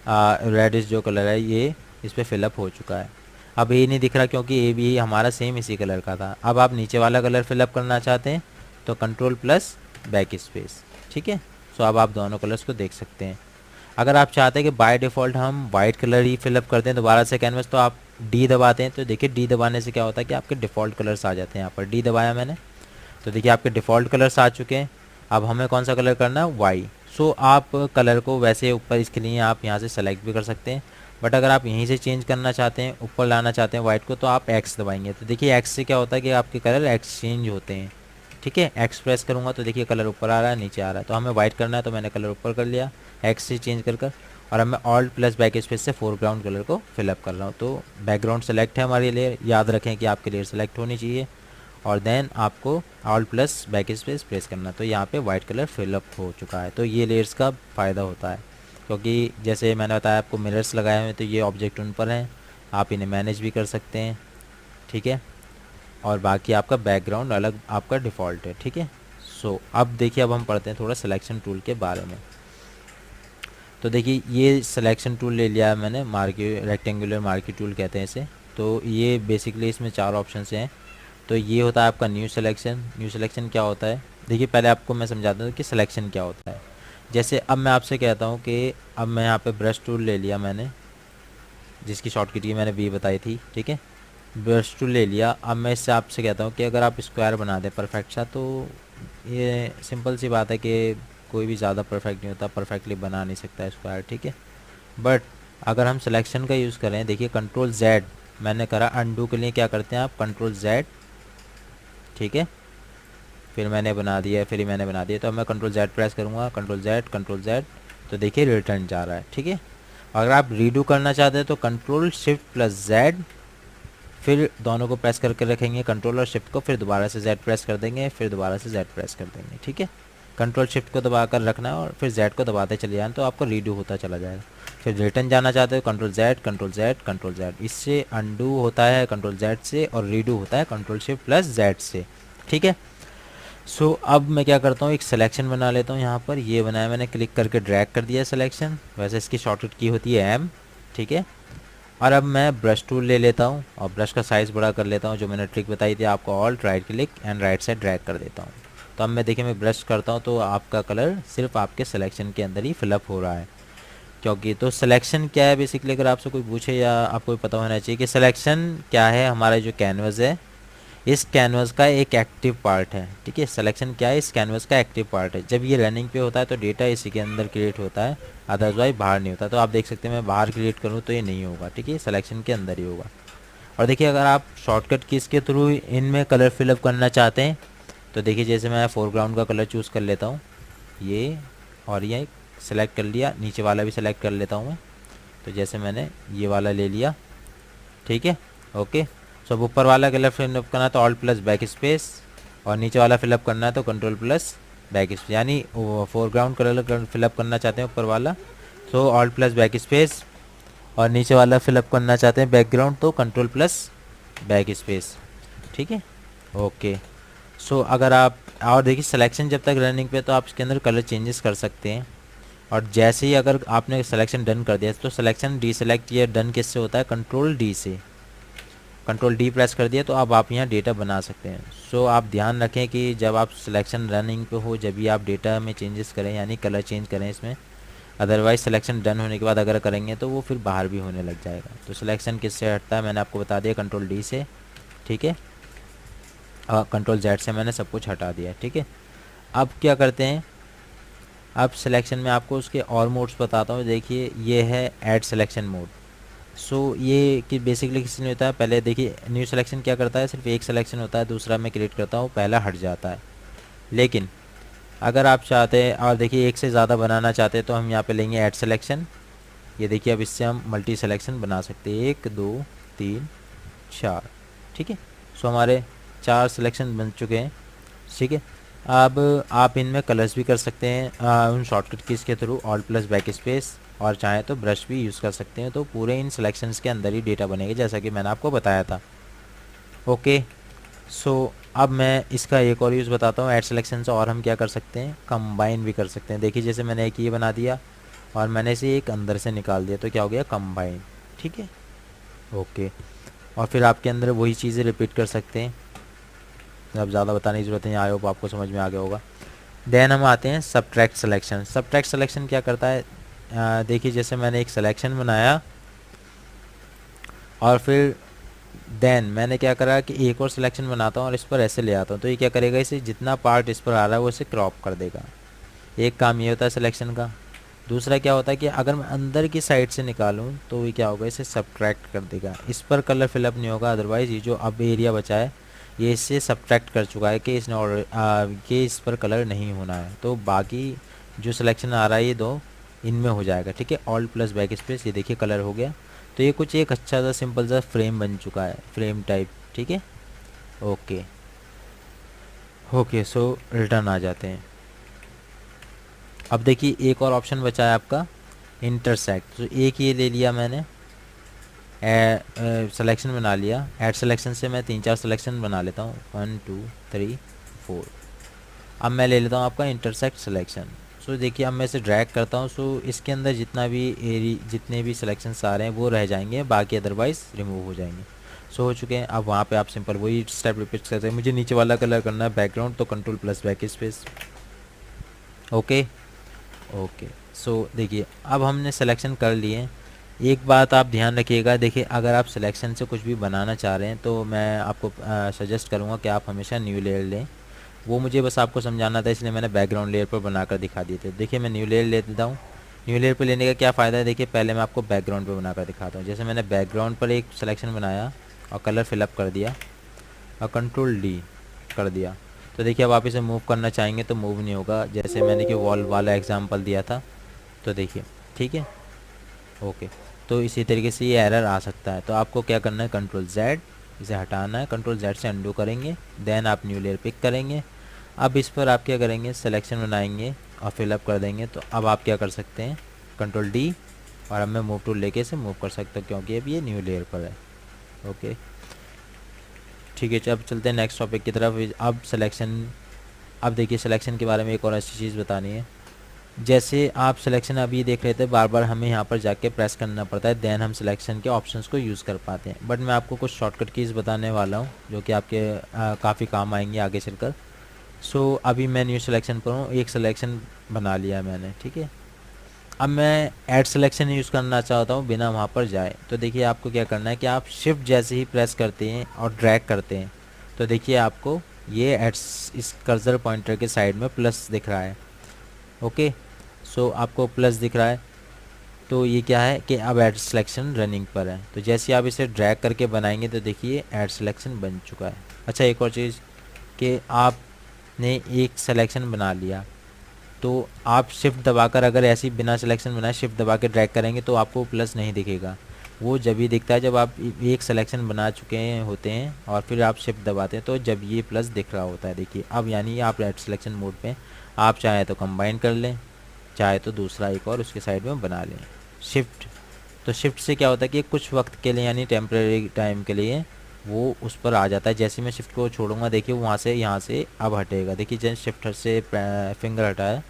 रेडिश जो कलर है ये इस पर फिलअप हो चुका है। अब ये नहीं दिख रहा क्योंकि ये भी हमारा सेम इसी कलर का था। अब आप नीचे वाला कलर फिलअप करना चाहते हैं तो कंट्रोल प्लस बैक स्पेस, ठीक है। सो अब आप दोनों कलर्स को देख सकते हैं। अगर आप चाहते हैं कि बाय डिफ़ॉल्ट हम वाइट कलर ही फिलअप करते हैं दोबारा से कैनवस, तो आप डी दबाते हैं। तो देखिए डी दबाने से क्या होता है कि आपके डिफ़ॉल्ट कलर्स आ जाते हैं। यहाँ पर डी दबाया मैंने तो देखिए आपके डिफ़ॉल्ट कलर्स आ चुके हैं। अब हमें कौन सा कलर करना है, वाई। सो आप कलर को वैसे ऊपर इसके लिए आप यहाँ से सेलेक्ट भी कर सकते हैं, बट अगर आप यहीं से चेंज करना चाहते हैं, ऊपर लाना चाहते हैं वाइट को, तो आप एक्स दबाएंगे। तो देखिए एक्स से क्या होता है कि आपके कलर एक्सचेंज होते हैं, ठीक है। एक्स प्रेस करूँगा तो देखिए कलर ऊपर आ रहा है, नीचे आ रहा है। तो हमें वाइट करना है तो मैंने कलर ऊपर कर लिया एक्स से चेंज कर। और अब मैं ऑल्ट प्लस बैक स्पेस से फोरग्राउंड कलर को फिलअप कर रहा हूँ। तो बैकग्राउंड सेलेक्ट है हमारी लेयर, याद रखें कि आपकी लेयर सेलेक्ट होनी चाहिए और देन आपको alt plus back space press करना। तो यहाँ पे वाइट कलर फिलअप हो चुका है। तो ये लेयर्स का फ़ायदा होता है क्योंकि जैसे मैंने बताया आपको मिरर्स लगाए हुए हैं, तो ये ऑब्जेक्ट उन पर हैं, आप इन्हें मैनेज भी कर सकते हैं, ठीक है। और बाकी आपका बैकग्राउंड अलग आपका डिफ़ॉल्ट है, ठीक है। सो अब देखिए अब हम पढ़ते हैं थोड़ा सिलेक्शन टूल के बारे में। तो देखिए ये सिलेक्शन टूल ले लिया है मैंने, मार्की रेक्टेंगुलर मार्की टूल कहते हैं इसे। तो ये बेसिकली इसमें 4 ऑप्शन हैं। तो ये होता है आपका न्यू सिलेक्शन। न्यू सिलेक्शन क्या होता है, देखिए पहले आपको मैं समझाता हूँ कि सिलेक्शन क्या होता है। जैसे अब मैं आपसे कहता हूँ कि अब मैं यहाँ पे ब्रश टूल ले लिया मैंने, जिसकी शॉर्टकट की मैंने वी बताई थी, ठीक है। ब्रश टूल ले लिया। अब मैं इससे आपसे कहता हूँ कि अगर आप स्क्वायर बना दें परफेक्ट सा, तो ये सिंपल सी बात है कि कोई भी ज़्यादा परफेक्ट नहीं होता, परफेक्टली बना नहीं सकता स्क्वायर, ठीक है। बट अगर हम सिलेक्शन का यूज़ करें, देखिए कंट्रोल जेड मैंने करा, अनडू के लिए क्या करते हैं आप कंट्रोल जेड, ठीक है। फिर मैंने बना दिया, फिर मैंने बना दिया। तो अब मैं कंट्रोल जेड प्रेस करूँगा, कंट्रोल जेड, तो देखिए रिटर्न जा रहा है, ठीक है। अगर आप रीडू करना चाहते हैं तो कंट्रोल शिफ्ट प्लस जेड, फिर दोनों को प्रेस करके रखेंगे कंट्रोल और शिफ्ट को, फिर दोबारा से जेड प्रेस कर देंगे, फिर दोबारा से जेड प्रेस कर देंगे, ठीक है। कंट्रोल शिफ्ट को दबा कर रखना है और फिर जेड को दबाते चले जाना, तो आपको रीडू होता चला जाएगा। फिर रिटर्न जाना चाहते हो control Z control Z control Z, इससे अनडू होता है कंट्रोल जेड से और रीडू होता है कंट्रोल शिफ्ट प्लस जेड से, ठीक है। सो अब मैं क्या करता हूँ, एक सिलेक्शन बना लेता हूँ। यहाँ पर ये बनाया मैंने, क्लिक करके ड्रैग कर दिया सिलेक्शन, वैसे इसकी शॉर्टकट की होती है एम, ठीक है। और अब मैं ब्रश टूल ले लेता हूँ और ब्रश का साइज़ बड़ा कर लेता हूँ, जो मैंने ट्रिक बताई थी आपको, alt right click and right side drag कर देता हूँ। तो अब मैं देखिए मैं ब्रश करता हूँ तो आपका कलर सिर्फ आपके सिलेक्शन के अंदर ही फिलअप हो रहा है। क्योंकि तो सिलेक्शन क्या है बेसिकली, अगर आपसे कोई पूछे या आपको पता होना चाहिए कि सिलेक्शन क्या है, हमारा जो कैनवस है इस कैनवस का एक एक्टिव पार्ट है, ठीक है। सिलेक्शन क्या है, इस कैनवस का एक्टिव पार्ट है। जब ये रनिंग पे होता है तो डेटा इसी के अंदर क्रिएट होता है, अदरवाइज बाहर नहीं होता। तो आप देख सकते हैं मैं बाहर क्रिएट करूँ तो ये नहीं होगा, ठीक है, सिलेक्शन के अंदर ही होगा। और देखिए अगर आप शॉर्टकट कीज़ के थ्रू इनमें कलर फिलअप करना चाहते हैं तो देखिए जैसे मैं फोरग्राउंड का कलर चूज़ कर लेता हूँ ये, और ये सेलेक्ट कर लिया, नीचे वाला भी सेलेक्ट कर लेता हूँ मैं। तो जैसे मैंने ये वाला ले लिया, ठीक है, ओके। सब ऊपर वाला कलर फिलअप करना है तो ऑल्ट प्लस बैक स्पेस, और नीचे वाला फिलअप करना है तो कंट्रोल प्लस बैक स्पेस, यानी फोरग्राउंड कलर फिलअप करना चाहते हैं ऊपर वाला तो ऑल्ट प्लस बैक स्पेस, और नीचे वाला फिलअप करना चाहते हैं बैकग्राउंड तो कंट्रोल प्लस बैक स्पेस, ठीक है, ओके। सो अगर आप और देखिए सिलेक्शन जब तक रनिंग पे तो आप इसके अंदर कलर चेंजेस कर सकते हैं। और जैसे ही अगर आपने सिलेक्शन डन कर दिया तो सिलेक्शन डी सेलेक्ट या डन किससे होता है, कंट्रोल डी से, कंट्रोल डी प्रेस कर दिया तो अब आप यहाँ डेटा बना सकते हैं। सो आप ध्यान रखें कि जब आप सिलेक्शन रनिंग पे हो जब भी आप डेटा में चेंजेस करें, यानी कलर चेंज करें इसमें, अदरवाइज सिलेक्शन डन होने के बाद अगर करेंगे तो वो फिर बाहर भी होने लग जाएगा। तो सिलेक्शन किससे हटता है मैंने आपको बता दिया, कंट्रोल डी से, ठीक है, कंट्रोल जेड से मैंने सब कुछ हटा दिया, ठीक है। अब क्या करते हैं, अब सिलेक्शन में आपको उसके और मोड्स बताता हूँ। देखिए ये है ऐड सिलेक्शन मोड। सो ये कि बेसिकली किसी नहीं होता है, पहले देखिए न्यू सिलेक्शन क्या करता है, सिर्फ एक सिलेक्शन होता है, दूसरा मैं क्रिएट करता हूँ, पहला हट जाता है। लेकिन अगर आप चाहते हैं और देखिए एक से ज़्यादा बनाना चाहते हैं तो हम यहाँ पे लेंगे ऐड सिलेक्शन। ये देखिए अब इससे हम मल्टी सिलेक्शन बना सकते हैं, 1 2 3 4, ठीक है। सो हमारे 4 सिलेक्शन बन चुके हैं, ठीक है। अब आप इनमें कलर्स भी कर सकते हैं उन शॉर्टकट कीज़ के through, alt plus back space, और चाहे तो ब्रश भी यूज़ कर सकते हैं। तो पूरे इन सिलेक्शंस के अंदर ही डेटा बनेगा जैसा कि मैंने आपको बताया था। ओके, सो अब मैं इसका एक और यूज़ बताता हूँ ऐड सिलेक्शन से। और हम क्या कर सकते हैं, कंबाइन भी कर सकते हैं। देखिए जैसे मैंने एक ये बना दिया और मैंने इसे एक अंदर से निकाल दिया, तो क्या हो गया, कंबाइन। ठीक है, ओके। और फिर आपके अंदर वही चीज़ें रिपीट कर सकते हैं। अब ज़्यादा बताने की ज़रूरत नहीं, आई होप आपको समझ में आ गया होगा। देन हम आते हैं सब्ट्रैक्ट सिलेक्शन। सब्ट्रैक्ट सिलेक्शन क्या करता है, देखिए जैसे मैंने एक सिलेक्शन बनाया और फिर देन मैंने क्या करा कि एक और सिलेक्शन बनाता हूँ और इस पर ऐसे ले आता हूँ, तो ये क्या करेगा, इसे जितना पार्ट इस पर आ रहा है वो इसे क्रॉप कर देगा। एक काम ये होता है सिलेक्शन का। दूसरा क्या होता है कि अगर मैं अंदर की साइड से निकालूं तो ये क्या होगा, इसे सब्ट्रैक्ट कर देगा। इस पर कलर फिलअप नहीं होगा, अदरवाइज़ ये जो अब एरिया बचा है ये इससे सब्ट्रैक्ट कर चुका है कि इसने कि इस पर कलर नहीं होना है। तो बाकी जो सिलेक्शन आ रहा है ये दो इनमें हो जाएगा। ठीक है, ऑल्ट प्लस बैक स्पेस, ये देखिए कलर हो गया। तो ये कुछ एक अच्छा सा सिंपल सा फ्रेम बन चुका है, फ्रेम टाइप। ठीक है, ओके ओके। सो रिटर्न आ जाते हैं। अब देखिए एक और ऑप्शन बचा है आपका, इंटरसेक्ट। तो एक ये ले लिया मैंने, सिलेक्शन बना लिया। ऐड सिलेक्शन से मैं 3-4 सिलेक्शन बना लेता हूँ, 1 2 3 4। अब मैं ले लेता हूँ आपका इंटरसेक्ट सिलेक्शन। सो देखिए अब मैं इसे ड्रैग करता हूँ, सो इसके अंदर जितने भी सिलेक्शंस आ रहे हैं वो रह जाएंगे, बाकी अदरवाइज़ रिमूव हो जाएंगे। सो हो चुके हैं। अब वहाँ पे आप सिंपल वही स्टेप रिपीट करते हैं। मुझे नीचे वाला कलर करना है बैकग्राउंड, तो control plus backspace. Okay okay. So देखिए अब हमने सिलेक्शन कर लिए। एक बात आप ध्यान रखिएगा, देखिए अगर आप सिलेक्शन से कुछ भी बनाना चाह रहे हैं तो मैं आपको सजेस्ट करूँगा कि आप हमेशा न्यू लेयर लें। वो मुझे बस आपको समझाना था, इसलिए मैंने बैकग्राउंड लेयर पर बनाकर दिखा दिए थे। देखिए मैं न्यू लेयर ले लेता हूँ। न्यू लेयर पर लेने का क्या फ़ायदा है, देखिए पहले मैं आपको बैकग्राउंड पर बनाकर दिखाता हूँ। जैसे मैंने बैकग्राउंड पर एक सिलेक्शन बनाया और कलर फिलअप कर दिया और कंट्रोल डी कर दिया, तो देखिए अब आप इसे मूव करना चाहेंगे तो मूव नहीं होगा, जैसे मैंने कि वॉल वाला एग्जांपल दिया था। तो देखिए ठीक है, ओके। तो इसी तरीके से ये एरर आ सकता है। तो आपको क्या करना है, कंट्रोल जेड इसे हटाना है, कंट्रोल जेड से अंडू करेंगे। देन आप न्यू लेयर पिक करेंगे। अब इस पर आप क्या करेंगे, सिलेक्शन बनाएंगे और फिलअप कर देंगे। तो अब आप क्या कर सकते हैं, कंट्रोल डी, और अब मैं मूव टूल लेके इसे मूव कर सकता हूँ क्योंकि अब ये न्यू लेयर पर है। ओके ठीक है, अब चलते हैं नेक्स्ट टॉपिक की तरफ। अब सिलेक्शन, अब देखिए सिलेक्शन के बारे में एक और अच्छी चीज़ बतानी है। जैसे आप सिलेक्शन अभी देख रहे थे, बार बार हमें यहाँ पर जाके प्रेस करना पड़ता है, देन हम सिलेक्शन के ऑप्शंस को यूज़ कर पाते हैं। बट मैं आपको कुछ शॉर्टकट कीज़ बताने वाला हूँ जो कि आपके काफ़ी काम आएंगे आगे चलकर। सो अभी मैं न्यू सिलेक्शन पर हूँ, एक सिलेक्शन बना लिया मैंने। ठीक है, अब मैं ऐड सिलेक्शन यूज़ करना चाहता हूँ बिना वहाँ पर जाए। तो देखिए आपको क्या करना है कि आप शिफ्ट जैसे ही प्रेस करते हैं और ड्रैग करते हैं तो देखिए आपको ये एड्स इस कर्सर पॉइंटर के साइड में प्लस दिख रहा है। ओके, सो आपको प्लस दिख रहा है, तो ये क्या है कि अब ऐड सिलेक्शन रनिंग पर है। तो जैसे आप इसे ड्रैग करके बनाएंगे तो देखिए ऐड सिलेक्शन बन चुका है। अच्छा एक और चीज़ कि आपने एक सिलेक्शन बना लिया तो आप शिफ्ट दबाकर अगर ऐसी बिना सिलेक्शन बनाए शिफ्ट दबा के ड्रैग करेंगे तो आपको प्लस नहीं दिखेगा। वो जब ही दिखता है जब आप एक सिलेक्शन बना चुके हैं होते हैं और फिर आप शिफ्ट दबाते हैं, तो जब ये प्लस दिख रहा होता है। देखिए अब यानी आप ऐड सिलेक्शन मोड पे, आप चाहे तो कंबाइन कर लें, चाहे तो दूसरा एक और उसके साइड में बना लें शिफ्ट। तो शिफ्ट से क्या होता है कि कुछ वक्त के लिए यानी टेम्परेरी टाइम के लिए वो उस पर आ जाता है। जैसे मैं शिफ्ट को छोड़ूंगा देखिए वहाँ से यहाँ से अब हटेगा। देखिए जब शिफ्ट से फिंगर हटाया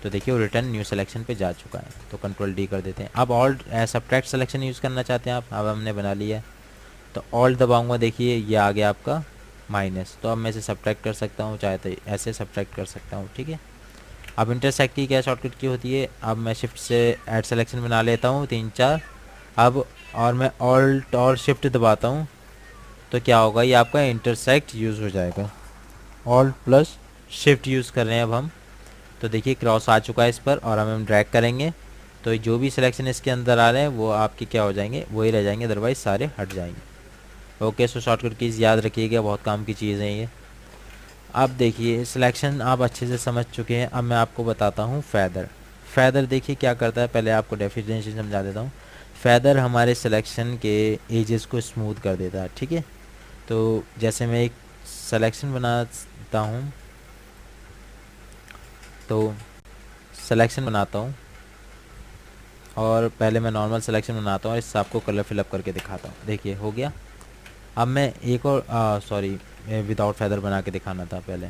तो देखिए वो रिटर्न न्यू सिलेक्शन पे जा चुका है। तो कंट्रोल डी कर देते हैं। अब ऑल्ट सब्ट्रैक्ट सिलेक्शन यूज़ करना चाहते हैं आप, अब हमने बना लिया है तो ऑल्ट दबाऊंगा, देखिए ये आ गया आपका माइनस। तो अब मैं इसे सब्ट्रैक्ट कर सकता हूँ, चाहे तो ऐसे सब्ट्रैक्ट कर सकता हूँ। ठीक है, अब इंटरसेक्ट की क्या शॉर्टकट की होती है, अब मैं शिफ्ट से ऐड सिलेक्शन बना लेता हूँ 3-4। अब और मैं ऑल्ट और शिफ्ट दबाता हूँ तो क्या होगा, ये आपका इंटरसेक्ट यूज़ हो जाएगा। ऑल्ट प्लस शिफ्ट यूज़ कर रहे हैं अब हम, तो देखिए क्रॉस आ चुका है इस पर। और हम ड्रैग करेंगे तो जो भी सिलेक्शन इसके अंदर आ रहे हैं वो आपके क्या हो जाएंगे, वही रह जाएंगे, अदरवाइज सारे हट जाएंगे। ओके, सो शॉर्टकट कीज़ याद रखिएगा, बहुत काम की चीज़ है ये। अब देखिए सिलेक्शन आप अच्छे से समझ चुके हैं, अब मैं आपको बताता हूँ फैदर। फैदर देखिए क्या करता है, पहले आपको डेफिनेशन समझा देता हूँ। फैदर हमारे सिलेक्शन के एजेस को स्मूथ कर देता है। ठीक है, तो जैसे मैं एक सिलेक्शन बनाता हूँ, तो सिलेक्शन बनाता हूँ और पहले मैं नॉर्मल सिलेक्शन बनाता हूँ और इससे आपको कलर फिलअप करके दिखाता हूँ। देखिए हो गया। अब मैं एक और सॉरी विदाउट फेदर बना के दिखाना था पहले,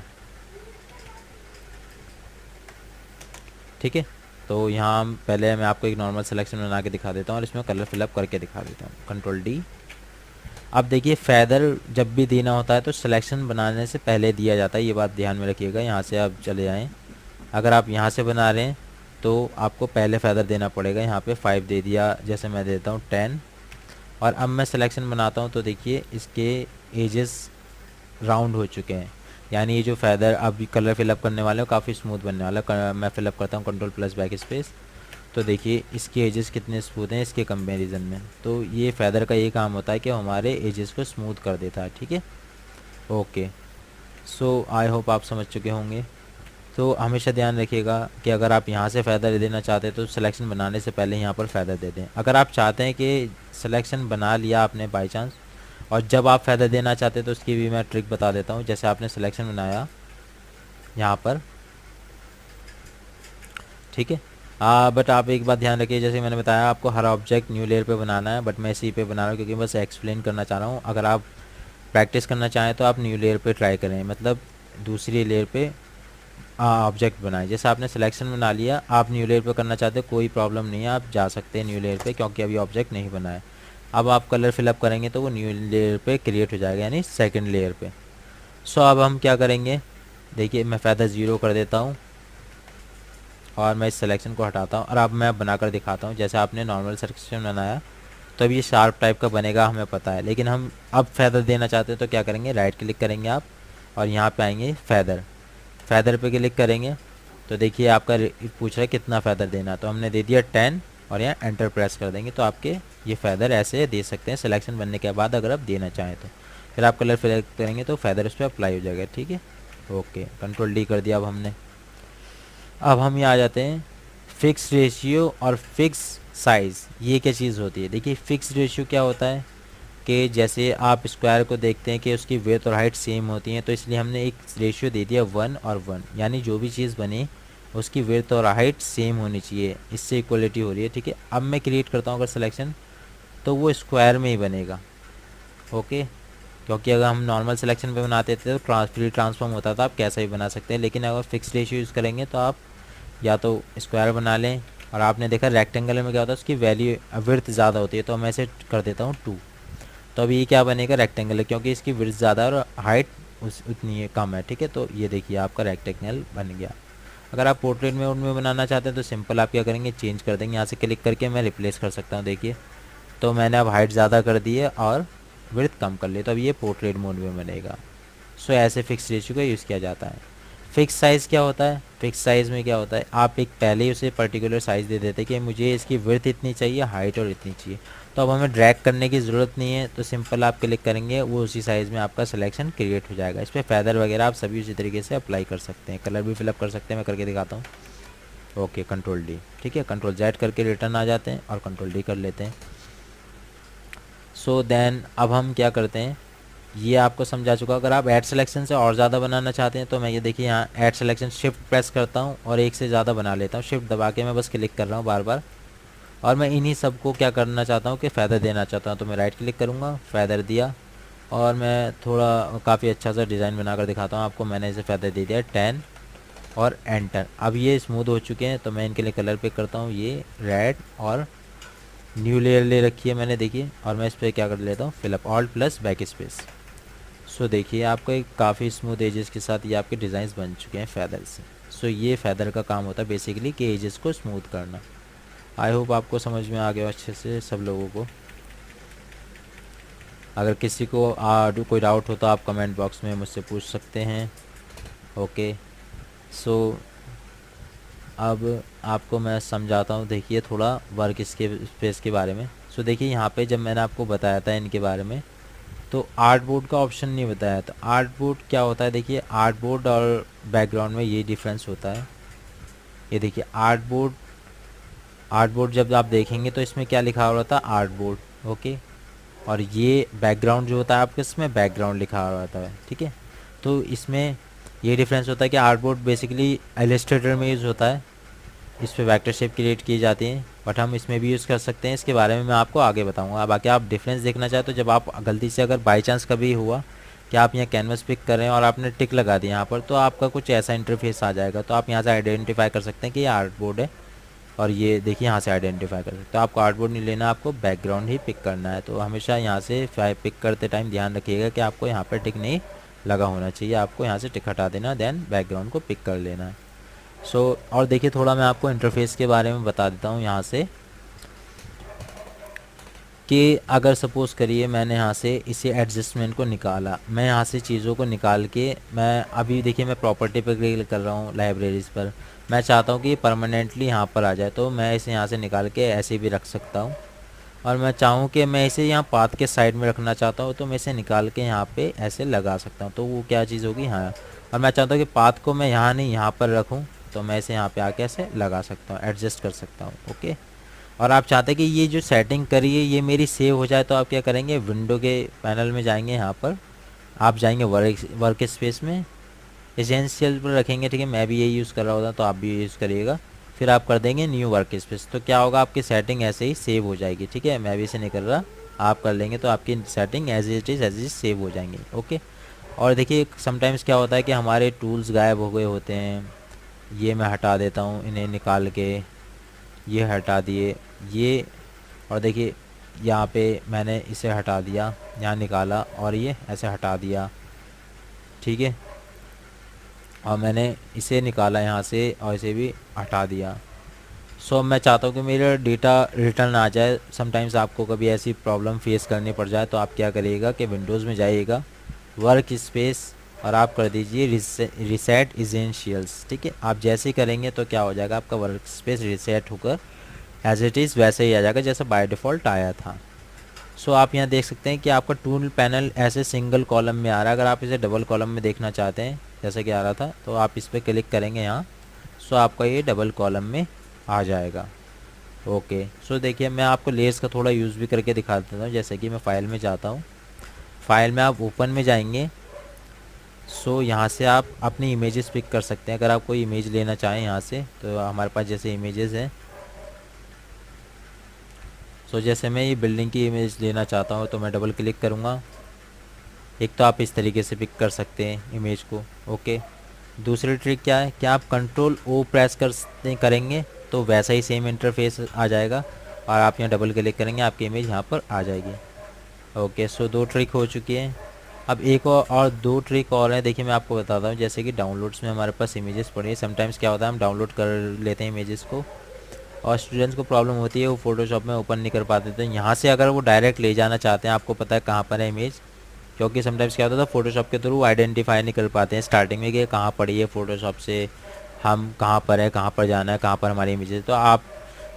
ठीक है। तो यहाँ पहले मैं आपको एक नॉर्मल सिलेक्शन बना के दिखा देता हूँ और इसमें कलर फिलअप करके दिखा देता हूँ। Control D. अब देखिए फेदर जब भी देना होता है तो सिलेक्शन बनाने से पहले दिया जाता है, ये बात ध्यान में रखिएगा। यहाँ से आप चले जाएँ, अगर आप यहाँ से बना रहे हैं तो आपको पहले फेदर देना पड़ेगा। यहाँ पे 5 दे दिया, जैसे मैं देता हूँ 10। और अब मैं सिलेक्शन बनाता हूँ तो देखिए इसके एजेस राउंड हो चुके हैं, यानी ये जो फेदर अब कलर फिलअप करने वाले हो काफ़ी स्मूथ बनने वाला है। मैं फिलअप करता हूँ कंट्रोल प्लस बैक स्पेस, तो देखिए इसके एजेस कितने स्मूथ हैं इसके कंपैरिजन में। तो ये फेदर का ये काम होता है कि हमारे एजेस को स्मूथ कर देता है, ठीक है। ओके, सो आई होप आप समझ चुके होंगे। तो हमेशा ध्यान रखिएगा कि अगर आप यहाँ से फ़ायदा देना चाहते हैं तो सिलेक्शन बनाने से पहले यहाँ पर फ़ायदा दे दें। अगर आप चाहते हैं कि सिलेक्शन बना लिया आपने बाई चांस और जब आप फ़ायदा देना चाहते हैं तो उसकी भी मैं ट्रिक बता देता हूँ। जैसे आपने सिलेक्शन बनाया यहाँ पर, ठीक है। बट आप एक बात ध्यान रखिए, जैसे मैंने बताया आपको हर ऑब्जेक्ट न्यू लेयर पे बनाना है, बट मैं इसी पे बना रहा हूँ क्योंकि बस एक्सप्लेन करना चाह रहा हूँ। अगर आप प्रैक्टिस करना चाहें तो आप न्यू लेयर पे ट्राई करें, मतलब दूसरी लेयर पे ऑब्जेक्ट बनाए। जैसे आपने सिलेक्शन बना लिया, आप न्यू लेयर पे करना चाहते हो कोई प्रॉब्लम नहीं है, आप जा सकते हैं न्यू लेयर पे क्योंकि अभी ऑब्जेक्ट नहीं बना है। अब आप कलर फिलअप करेंगे तो वो न्यू लेयर पे क्रिएट हो जाएगा, यानी सेकंड लेयर पे। सो अब हम क्या करेंगे, देखिए मैं फ़ायदा 0 कर देता हूँ और मैं इस सिलेक्शन को हटाता हूँ और अब मैं बनाकर दिखाता हूँ। जैसे आपने नॉर्मल सिलेक्शन बनाया तो अब ये शार्प टाइप का बनेगा, हमें पता है, लेकिन हम अब फेदर देना चाहते हैं तो क्या करेंगे, राइट क्लिक करेंगे आप और यहाँ पे आएंगे फेदर, फेदर पे क्लिक करेंगे तो देखिए आपका पूछ रहा है कितना फेदर देना, तो हमने दे दिया 10 और यहाँ एंटर प्रेस कर देंगे तो आपके ये फेदर ऐसे दे सकते हैं सिलेक्शन बनने के बाद अगर आप देना चाहें तो। फिर आप कलर फिल करेंगे तो फेदर उस पर अप्लाई हो जाएगा, ठीक है। ओके, कंट्रोल डी कर दिया अब हमने। अब हम यहाँ आ जाते हैं फिक्स रेशियो और फिक्स साइज़, ये क्या चीज़ होती है। देखिए फिक्स रेशियो क्या होता है कि जैसे आप स्क्वायर को देखते हैं कि उसकी विड्थ और हाइट सेम होती हैं, तो इसलिए हमने एक रेशियो दे दिया 1 और 1, यानी जो भी चीज़ बने उसकी विड्थ और हाइट सेम होनी चाहिए, इससे इक्वलिटी हो रही है, ठीक है। अब मैं क्रिएट करता हूँ अगर सिलेक्शन तो वो स्क्वायर में ही बनेगा, ओके। क्योंकि अगर हम नॉर्मल सिलेक्शन पे बनाते थे तो फ्री ट्रांसफॉर्म होता था, आप कैसा भी बना सकते हैं, लेकिन अगर फिक्स रेशियो यूज़ करेंगे तो आप या तो स्क्वायर बना लें। और आपने देखा रेक्टेंगल में क्या होता है, उसकी वैल्यू विड्थ ज़्यादा होती है, तो मैं इसे कर देता हूँ 2, तो अभी ये क्या बनेगा, रेक्टेंगल है, क्योंकि इसकी विड्थ ज़्यादा और हाइट उतनी कम है, ठीक है। तो ये देखिए आपका रेक्टेंगल बन गया। अगर आप पोर्ट्रेट में उनमें बनाना चाहते हैं तो सिंपल आप क्या करेंगे, चेंज कर देंगे, यहाँ से क्लिक करके मैं रिप्लेस कर सकता हूँ। देखिए तो मैंने अब हाइट ज़्यादा कर दी है और विड्थ कम कर ली, तो अब ये पोर्ट्रेट मोड में बनेगा। सो ऐसे फिक्स रेशियो का यूज़ किया जाता है। फिक्स साइज़ क्या होता है, फिक्स साइज़ में क्या होता है, आप एक पहले ही उसे पर्टिकुलर साइज़ दे देते हैं कि मुझे इसकी विड्थ इतनी चाहिए, हाइट और इतनी चाहिए, तो अब हमें ड्रैग करने की ज़रूरत नहीं है, तो सिंपल आप क्लिक करेंगे वो उसी साइज़ में आपका सिलेक्शन क्रिएट हो जाएगा। इस पर फेदर वगैरह आप सभी उसी तरीके से अप्लाई कर सकते हैं, कलर भी फिलअप कर सकते हैं, मैं करके दिखाता हूँ। ओके, कंट्रोल डी, ठीक है, कंट्रोल जेड करके रिटर्न आ जाते हैं और कंट्रोल डी कर लेते हैं। सो देन अब हम क्या करते हैं, ये आपको समझा चुका। अगर आप ऐड सिलेक्शन से और ज़्यादा बनाना चाहते हैं तो मैं ये देखिए यहाँ ऐड सिलेक्शन शिफ्ट प्रेस करता हूँ और एक से ज़्यादा बना लेता हूँ, शिफ्ट दबा के मैं बस क्लिक कर रहा हूँ बार बार। और मैं इन्हीं सब को क्या करना चाहता हूँ कि फ़ायदा देना चाहता हूँ, तो मैं राइट क्लिक करूँगा, फ़ायदा दिया और मैं थोड़ा काफ़ी अच्छा सा डिज़ाइन बनाकर दिखाता हूँ आपको। मैंने इसे फ़ायदा दे दिया 10 और एंटर। अब ये स्मूथ हो चुके हैं तो मैं इनके लिए कलर पिक करता हूँ, ये रेड और न्यू लेयर ले रखी है मैंने, देखिए। और मैं इस पर क्या कर लेता हूँ, fill up alt plus backspace. So देखिए आपको एक काफ़ी स्मूथ एजेस के साथ ये आपके डिज़ाइंस बन चुके हैं फेदर से। सो ये फेदर का काम होता है बेसिकली कि एजेस को स्मूथ करना। आई होप आपको समझ में आ गया अच्छे से सब लोगों को। अगर किसी को कोई डाउट हो तो आप कमेंट बॉक्स में मुझसे पूछ सकते हैं, ओके। सो अब आपको मैं समझाता हूँ, देखिए थोड़ा वर्क स्पेस के बारे में। सो देखिए यहाँ पे जब मैंने आपको बताया था इनके बारे में तो आर्ट बोर्ड का ऑप्शन नहीं बताया। तो आर्ट बोर्ड क्या होता है, देखिए आर्ट बोर्ड और बैकग्राउंड में ये डिफरेंस होता है। ये देखिए आर्ट बोर्ड जब आप देखेंगे तो इसमें क्या लिखा हुआ था, आर्ट बोर्ड, ओके। और ये बैकग्राउंड जो होता है आपके इसमें बैकग्राउंड लिखा हुआ होता है, ठीक है। तो इसमें ये डिफरेंस होता है कि आर्ट बोर्ड बेसिकली इलस्ट्रेटर में यूज़ होता है इस पे वेक्टर शेप क्रिएट की जाती हैं, बट हम इसमें भी यूज़ कर सकते हैं। इसके बारे में मैं आपको आगे बताऊंगा। बाकी आप डिफरेंस देखना चाहें तो जब आप गलती से अगर बाई चांस कभी हुआ कि आप यहाँ कैनवस पिक कर रहे हैं और आपने टिक लगा दिया यहाँ पर, तो आपका कुछ ऐसा इंटरफेस आ जाएगा। तो आप यहाँ से आइडेंटिफाई कर सकते हैं कि ये आर्टबोर्ड है, और ये देखिए यहाँ से आइडेंटिफाई कर सकते हो। आपको आर्टबोर्ड नहीं लेना, आपको बैकग्राउंड ही पिक करना है। तो हमेशा यहाँ से पिक करते टाइम ध्यान रखिएगा कि आपको यहाँ पर टिक नहीं लगा होना चाहिए, आपको यहाँ से टिक हटा देना, देन बैकग्राउंड को पिक कर लेना है। और देखिए थोड़ा मैं आपको इंटरफेस के बारे में बता देता हूँ यहाँ से, कि अगर सपोज़ करिए मैंने यहाँ से इसे एडजस्टमेंट को निकाला, मैं यहाँ से चीज़ों को निकाल के, मैं अभी देखिए मैं प्रॉपर्टी पर क्लिक कर रहा हूँ लाइब्रेरीज़ पर, मैं चाहता हूँ कि परमानेंटली यहाँ पर आ जाए, तो मैं इसे यहाँ से निकाल के ऐसे भी रख सकता हूँ। और मैं चाहूँ कि मैं इसे यहाँ पाथ के साइड में रखना चाहता हूँ, तो मैं इसे निकाल के यहाँ पे ऐसे लगा सकता हूँ। तो वो क्या चीज़ होगी, हाँ। और मैं चाहता हूँ कि पाथ को मैं यहाँ नहीं यहाँ पर रखूँ, तो मैं इसे यहाँ पे आके ऐसे लगा सकता हूँ, एडजस्ट कर सकता हूँ। ओके। और आप चाहते हैं कि ये जो सेटिंग करी है ये मेरी सेव हो जाए, तो आप क्या करेंगे, विंडो के पैनल में जाएंगे, यहाँ पर आप जाएंगे वर्क स्पेस में, एसेंशियल पर रखेंगे। ठीक है, मैं भी यही यूज़ कर रहा होता, तो आप भी यूज़ करिएगा। फिर आप कर देंगे न्यू वर्क स्पेस, तो क्या होगा, आपकी सेटिंग ऐसे ही सेव हो जाएगी। ठीक है, मैं भी इसे नहीं कर रहा, आप कर लेंगे तो आपकी setting as it is save हो जाएंगे। ओके। और देखिए समटाइम्स क्या होता है कि हमारे टूल्स गायब हो गए होते हैं, ये मैं हटा देता हूँ इन्हें निकाल के, ये हटा दिए ये, और देखिए यहाँ पे मैंने इसे हटा दिया, यहाँ निकाला और ये ऐसे हटा दिया। ठीक है, और मैंने इसे निकाला यहाँ से और इसे भी हटा दिया। मैं चाहता हूँ कि मेरा डेटा रिटर्न आ जाए। समटाइम्स आपको कभी ऐसी प्रॉब्लम फेस करनी पड़ जाए, तो आप क्या करिएगा कि विंडोज़ में जाइएगा, वर्क स्पेस, और आप कर दीजिए रिसेट इसेंशियल्स। ठीक है, आप जैसे ही करेंगे तो क्या हो जाएगा, आपका वर्क स्पेस रिसेट होकर एज इट इज़ वैसे ही आ जाएगा जैसा बाय डिफ़ॉल्ट आया था। आप यहाँ देख सकते हैं कि आपका टूल पैनल ऐसे सिंगल कॉलम में आ रहा है। अगर आप इसे डबल कॉलम में देखना चाहते हैं जैसे कि आ रहा था, तो आप इस पर क्लिक करेंगे यहाँ, आपका ये डबल कॉलम में आ जाएगा। ओके। देखिए मैं आपको लेयर्स का थोड़ा यूज़ भी करके दिखा देता हूँ। जैसे कि मैं फ़ाइल में जाता हूँ, फ़ाइल में आप ओपन में जाएंगे, यहाँ से आप अपनी इमेजेस पिक कर सकते हैं। अगर आप कोई इमेज लेना चाहें यहाँ से, तो हमारे पास जैसे इमेजेस हैं, जैसे मैं ये बिल्डिंग की इमेज लेना चाहता हूँ, तो मैं डबल क्लिक करूँगा। एक तो आप इस तरीके से पिक कर सकते हैं इमेज को। ओके। दूसरी ट्रिक क्या है कि आप कंट्रोल ओ प्रेस करेंगे तो वैसा ही सेम इंटरफेस आ जाएगा, और आप यहाँ डबल क्लिक करेंगे, आपकी इमेज यहाँ पर आ जाएगी। ओके। दो ट्रिक हो चुकी है। अब एक और दो ट्रिक और है। देखिए मैं आपको बताता हूँ, जैसे कि डाउनलोड्स में हमारे पास इमेजेस पड़ी है। समटाइम्स क्या होता है, हम डाउनलोड कर लेते हैं इमेजेस को, और स्टूडेंट्स को प्रॉब्लम होती है, वो फोटोशॉप में ओपन नहीं कर पाते। तो यहाँ से अगर वो डायरेक्ट ले जाना चाहते हैं, आपको पता है कहाँ पर है इमेज, क्योंकि समटाइम्स क्या होता था, फोटोशॉप के थ्रू आइडेंटिफाई नहीं कर पाते हैं स्टार्टिंग में कि कहाँ पड़ी है फोटोशॉप से, हम कहाँ पर है, कहाँ पर जाना है, कहाँ पर हमारी इमेज है। तो आप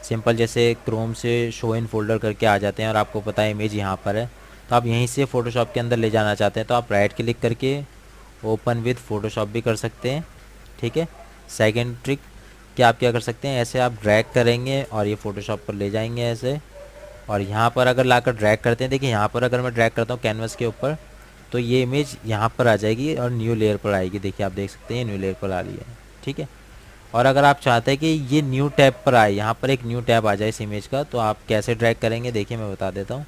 सिंपल जैसे क्रोम से शो इन फोल्डर करके आ जाते हैं, और आपको पता है इमेज यहाँ पर है, तो आप यहीं से फ़ोटोशॉप के अंदर ले जाना चाहते हैं, तो आप राइट क्लिक करके ओपन विद फ़ोटोशॉप भी कर सकते हैं। ठीक है। सेकंड ट्रिक कि आप क्या कर सकते हैं, ऐसे आप ड्रैग करेंगे और ये फ़ोटोशॉप पर ले जाएंगे ऐसे, और यहाँ पर अगर लाकर ड्रैग करते हैं, देखिए यहाँ पर अगर मैं ड्रैग करता हूँ कैनवस के ऊपर, तो ये इमेज यहाँ पर आ जाएगी और न्यू लेयर पर आएगी। देखिए आप देख सकते हैं न्यू लेयर पर आ रही है। ठीक है। और अगर आप चाहते हैं कि ये न्यू टैब पर आए, यहाँ पर एक न्यू टैब आ जाए इस इमेज का, तो आप कैसे ड्रैग करेंगे, देखिए मैं बता देता हूँ।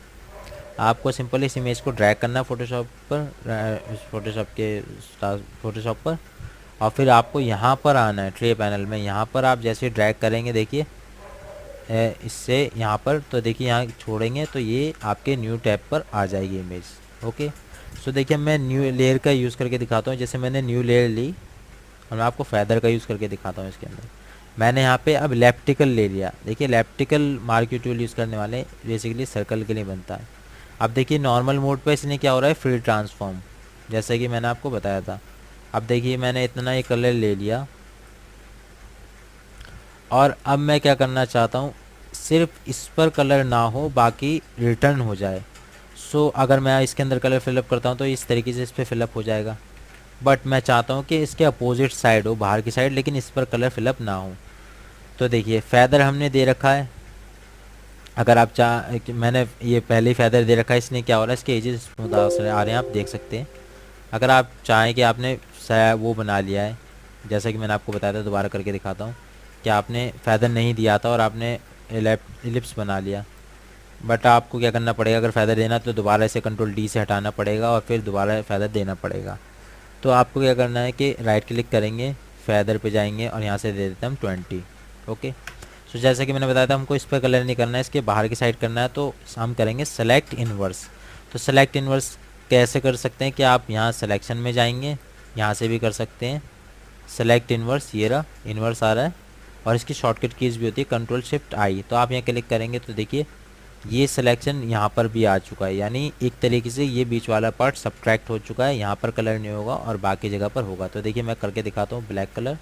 आपको सिंपल इस इमेज को ड्रैग करना है फ़ोटोशॉप पर, और फिर आपको यहाँ पर आना है ट्रे पैनल में। यहाँ पर आप जैसे ड्रैग करेंगे, देखिए इससे यहाँ पर, तो देखिए यहाँ छोड़ेंगे तो ये आपके न्यू टैब पर आ जाएगी इमेज। ओके। देखिए मैं न्यू लेयर का यूज़ करके दिखाता हूँ। जैसे मैंने न्यू लेयर ली, और मैं आपको फैदर का यूज़ करके दिखाता हूँ। इसके अंदर मैंने यहाँ पे अब इलेप्टिकल ले लिया। देखिए इलेप्टिकल मार्क्यू टूल यूज़ करने वाले बेसिकली सर्कल के लिए बनता है। अब देखिए नॉर्मल मोड पे इसने क्या हो रहा है, फ्री ट्रांसफॉर्म, जैसे कि मैंने आपको बताया था। अब देखिए मैंने इतना ये कलर ले लिया, और अब मैं क्या करना चाहता हूँ, सिर्फ इस पर कलर ना हो, बाकी रिटर्न हो जाए। अगर मैं इसके अंदर कलर फिलअप करता हूँ तो इस तरीके से इस पर फिलअप हो जाएगा, बट मैं चाहता हूँ कि इसके अपोजिट साइड हो, बाहर की साइड, लेकिन इस पर कलर फिलअप ना हो। तो देखिए फैदर हमने दे रखा है। अगर आप मैंने ये पहले ही फैदर दे रखा है, इसने क्या हो रहा है, इसके एजेस मुतासर आ रहे हैं, आप देख सकते हैं। अगर आप चाहें कि आपने वो बना लिया है, जैसा कि मैंने आपको बताया था, दोबारा करके दिखाता हूँ। कि आपने फैदर नहीं दिया था और आपने इलिप्स बना लिया, बट आपको क्या करना पड़ेगा, अगर फैदर देना तो दोबारा इसे कंट्रोल डी से हटाना पड़ेगा और फिर दोबारा फैदर देना पड़ेगा। तो आपको क्या करना है कि राइट क्लिक करेंगे, फैदर पे जाएंगे और यहाँ से दे देते हैं हम 20। ओके, सो जैसा कि मैंने बताया था हमको इस पर कलर नहीं करना है, इसके बाहर की साइड करना है, तो हम करेंगे सेलेक्ट इनवर्स। तो सेलेक्ट इनवर्स कैसे कर सकते हैं कि आप यहाँ सिलेक्शन में जाएंगे, यहाँ से भी कर सकते हैं सेलेक्ट इनवर्स, ये रहा इनवर्स आ रहा है, और इसकी शॉर्टकट कीज़ भी होती है कंट्रोल शिफ्ट आई। तो आप यहाँ क्लिक करेंगे तो देखिए ये सिलेक्शन यहाँ पर भी आ चुका है, यानी एक तरीके से ये बीच वाला पार्ट सब्ट्रैक्ट हो चुका है, यहाँ पर कलर नहीं होगा और बाकी जगह पर होगा। तो देखिए मैं करके दिखाता हूँ ब्लैक कलर,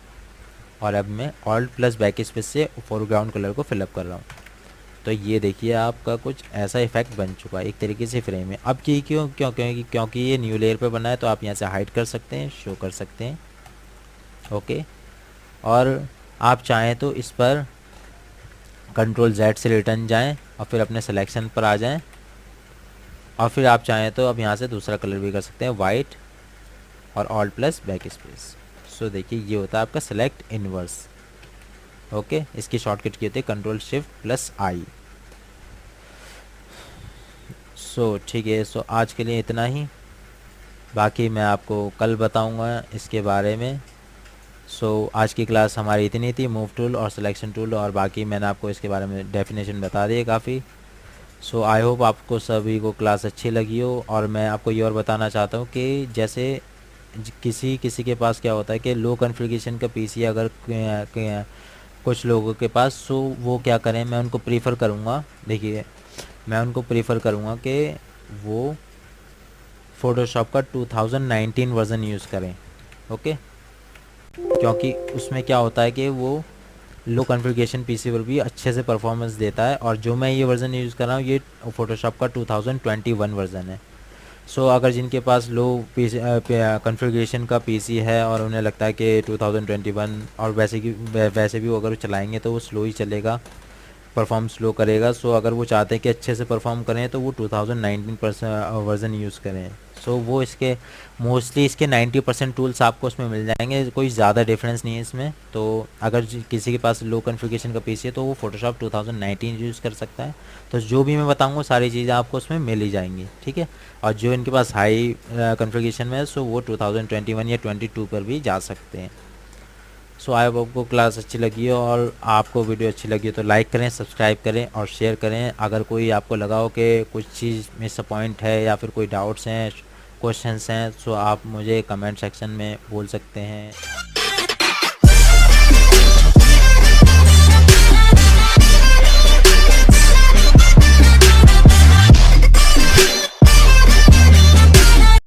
और अब मैं ऑल्ट प्लस बैक स्पेस से फोरग्राउंड कलर को फिलअप कर रहा हूँ। तो ये देखिए आपका कुछ ऐसा इफेक्ट बन चुका है एक तरीके से फ्रेम में। अब की क्योंकि ये न्यू लेयर पे बना है, तो आप यहाँ से हाइड कर सकते हैं, शो कर सकते हैं। ओके, और आप चाहें तो इस पर कंट्रोल जेड से रिटर्न जाएं और फिर अपने सिलेक्शन पर आ जाएं, और फिर आप चाहें तो अब यहाँ से दूसरा कलर भी कर सकते हैं, वाइट और alt plus backspace. So देखिए ये होता है आपका सेलेक्ट इनवर्स। ओके, इसकी शॉर्टकट की होती है कंट्रोल शिफ्ट प्लस आई। सो ठीक है, सो आज के लिए इतना ही, बाकी मैं आपको कल बताऊंगा इसके बारे में। सो आज की क्लास हमारी इतनी थी, मूव टूल और सिलेक्शन टूल, और बाकी मैंने आपको इसके बारे में डेफिनेशन बता दी है काफ़ी। सो आई होप आपको सभी को क्लास अच्छी लगी हो। और मैं आपको ये और बताना चाहता हूँ कि जैसे किसी किसी के पास क्या होता है कि लो कॉन्फ़िगरेशन का पीसी अगर कुछ लोगों के पास, सो वो क्या करें, मैं उनको प्रीफर करूँगा, देखिए मैं उनको प्रीफर करूँगा कि वो फ़ोटोशॉप का 2019 वर्ज़न यूज़ करें। ओके, क्योंकि उसमें क्या होता है कि वो लो कॉन्फ़िगरेशन पीसी पर भी अच्छे से परफॉर्मेंस देता है, और जो मैं ये वर्ज़न यूज़ कर रहा हूँ ये फ़ोटोशॉप का 2021 वर्ज़न है। सो अगर जिनके पास लो पीसी कॉन्फ़िगरेशन का पीसी है और उन्हें लगता है कि 2021, और वैसे भी वो अगर चलाएंगे तो वो स्लो ही चलेगा, परफॉर्म स्लो करेगा। सो अगर वो चाहते हैं कि अच्छे से परफॉर्म करें तो वो 2019 वर्ज़न यूज़ करें। सो वो इसके मोस्टली इसके 90% टूल्स आपको उसमें मिल जाएंगे, कोई ज़्यादा डिफरेंस नहीं है इसमें। तो अगर किसी के पास लो कॉन्फ़िगरेशन का पीसी है तो वो फ़ोटोशॉप 2019 यूज़ कर सकता है। तो जो भी मैं बताऊंगा सारी चीज़ें आपको उसमें मिल ही जाएंगी, ठीक है। और जो इनके पास हाई कॉन्फ़िगरेशन में है, सो वो 2021 या 22 पर भी जा सकते हैं। सो आई होप आपको क्लास अच्छी लगी हो, और आपको वीडियो अच्छी लगी हो तो लाइक करें, सब्सक्राइब करें और शेयर करें। अगर कोई आपको लगा हो कि कुछ चीज़ मिस पॉइंट है या फिर कोई डाउट्स हैं, क्वेश्चंस हैं, सो आप मुझे कमेंट सेक्शन में बोल सकते हैं।